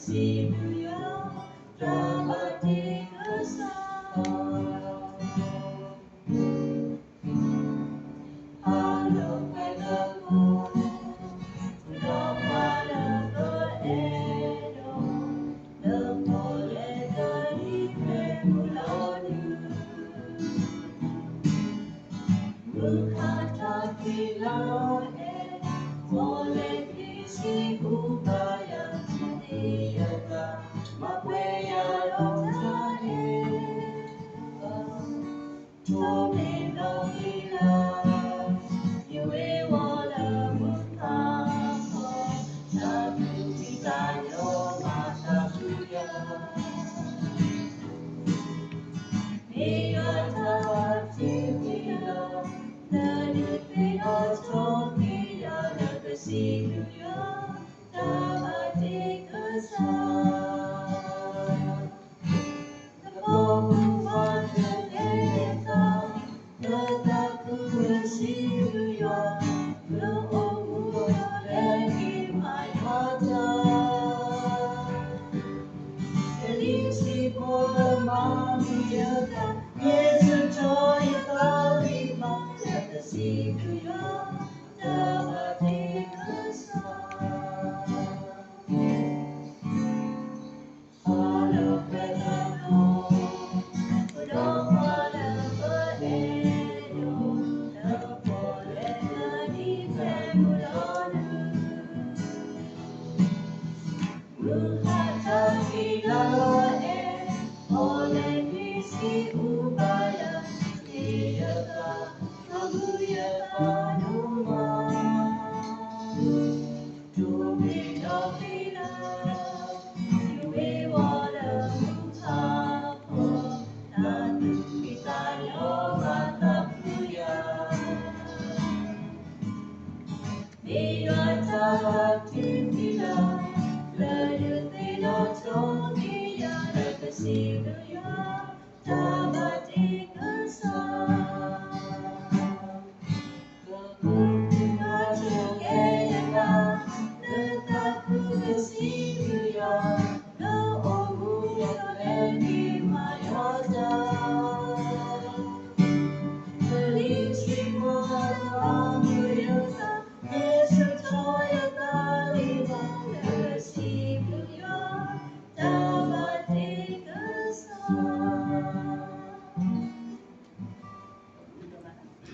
Siluya dapat Halo padaku, udah pada beredo, lepole dari remulanu. Berkata kilau boleh isi upaya setiaga, mapwaya lontae. Tomino hila, yue wala mutamo, satu kita yo mata suya. Ia tawatipila, dari pihak topia dan kesiluya, dapat dikesan. Perempuan terleta, letakku bersiluya, berumur lagi mai mata. Selisih bola manusia, Yesus joya kalima, kata siluya, dapat dikesan. Halo padaku, udah pada beredo, lepole dari remulanu. Berkata kilau oleh isi